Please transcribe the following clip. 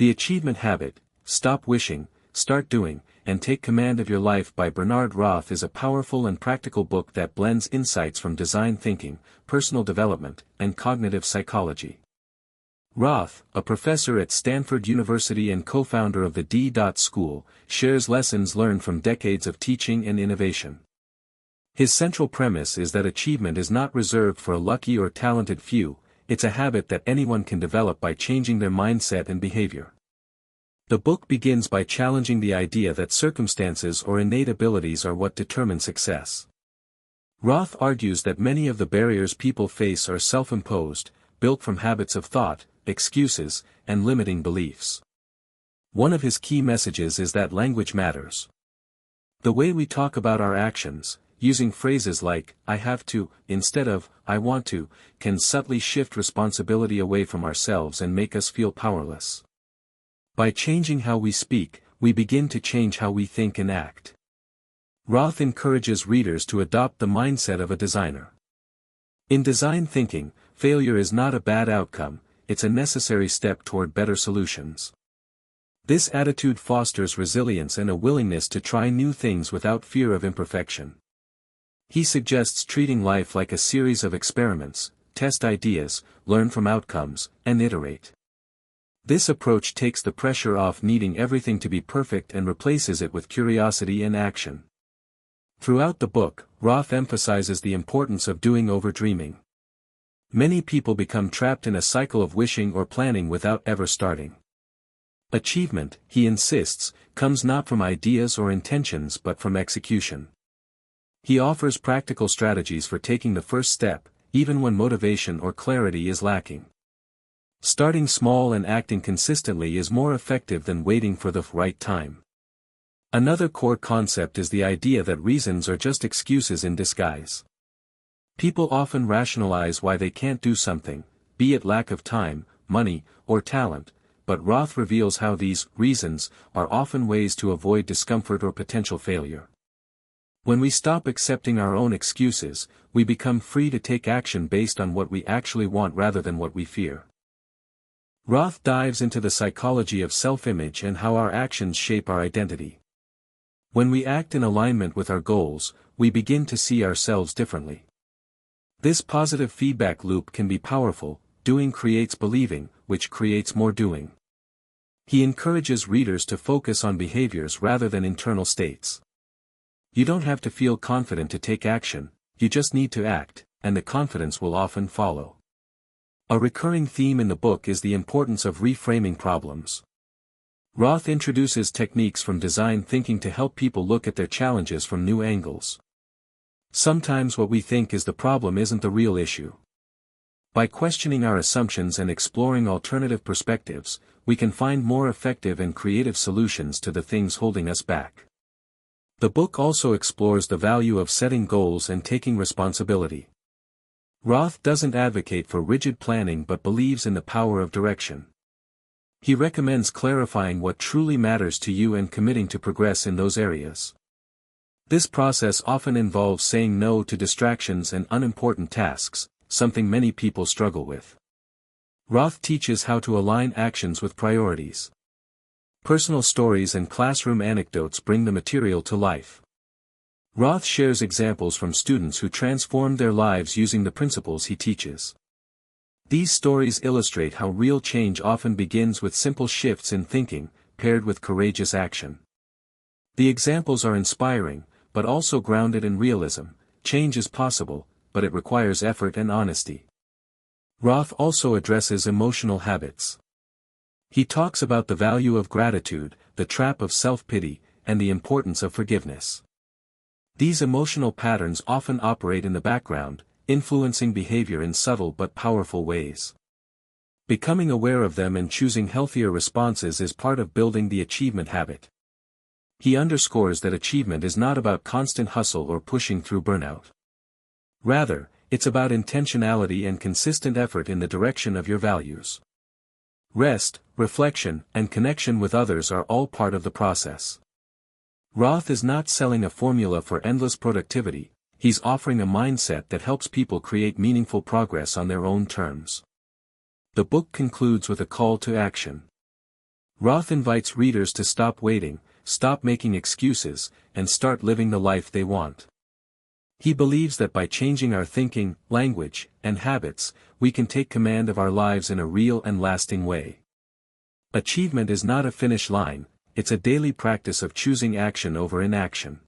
The Achievement Habit, Stop Wishing, Start Doing, and Take Command of Your Life by Bernard Roth is a powerful and practical book that blends insights from design thinking, personal development, and cognitive psychology. Roth, a professor at Stanford University and co-founder of the D. School, shares lessons learned from decades of teaching and innovation. His central premise is that achievement is not reserved for a lucky or talented few, it's a habit that anyone can develop by changing their mindset and behavior. The book begins by challenging the idea that circumstances or innate abilities are what determine success. Roth argues that many of the barriers people face are self-imposed, built from habits of thought, excuses, and limiting beliefs. One of his key messages is that language matters. The way we talk about our actions, using phrases like, "I have to," instead of, "I want to," can subtly shift responsibility away from ourselves and make us feel powerless. By changing how we speak, we begin to change how we think and act. Roth encourages readers to adopt the mindset of a designer. In design thinking, failure is not a bad outcome, it's a necessary step toward better solutions. This attitude fosters resilience and a willingness to try new things without fear of imperfection. He suggests treating life like a series of experiments, test ideas, learn from outcomes, and iterate. This approach takes the pressure off needing everything to be perfect and replaces it with curiosity and action. Throughout the book, Roth emphasizes the importance of doing over dreaming. Many people become trapped in a cycle of wishing or planning without ever starting. Achievement, he insists, comes not from ideas or intentions but from execution. He offers practical strategies for taking the first step, even when motivation or clarity is lacking. Starting small and acting consistently is more effective than waiting for the right time. Another core concept is the idea that reasons are just excuses in disguise. People often rationalize why they can't do something, be it lack of time, money, or talent, but Roth reveals how these reasons are often ways to avoid discomfort or potential failure. When we stop accepting our own excuses, we become free to take action based on what we actually want rather than what we fear. Roth dives into the psychology of self-image and how our actions shape our identity. When we act in alignment with our goals, we begin to see ourselves differently. This positive feedback loop can be powerful. Doing creates believing, which creates more doing. He encourages readers to focus on behaviors rather than internal states. You don't have to feel confident to take action, you just need to act, and the confidence will often follow. A recurring theme in the book is the importance of reframing problems. Roth introduces techniques from design thinking to help people look at their challenges from new angles. Sometimes what we think is the problem isn't the real issue. By questioning our assumptions and exploring alternative perspectives, we can find more effective and creative solutions to the things holding us back. The book also explores the value of setting goals and taking responsibility. Roth doesn't advocate for rigid planning but believes in the power of direction. He recommends clarifying what truly matters to you and committing to progress in those areas. This process often involves saying no to distractions and unimportant tasks, something many people struggle with. Roth teaches how to align actions with priorities. Personal stories and classroom anecdotes bring the material to life. Roth shares examples from students who transformed their lives using the principles he teaches. These stories illustrate how real change often begins with simple shifts in thinking, paired with courageous action. The examples are inspiring, but also grounded in realism. Change is possible, but it requires effort and honesty. Roth also addresses emotional habits. He talks about the value of gratitude, the trap of self-pity, and the importance of forgiveness. These emotional patterns often operate in the background, influencing behavior in subtle but powerful ways. Becoming aware of them and choosing healthier responses is part of building the achievement habit. He underscores that achievement is not about constant hustle or pushing through burnout. Rather, it's about intentionality and consistent effort in the direction of your values. Rest, reflection, and connection with others are all part of the process. Roth is not selling a formula for endless productivity, he's offering a mindset that helps people create meaningful progress on their own terms. The book concludes with a call to action. Roth invites readers to stop waiting, stop making excuses, and start living the life they want. He believes that by changing our thinking, language, and habits, we can take command of our lives in a real and lasting way. Achievement is not a finish line, it's a daily practice of choosing action over inaction.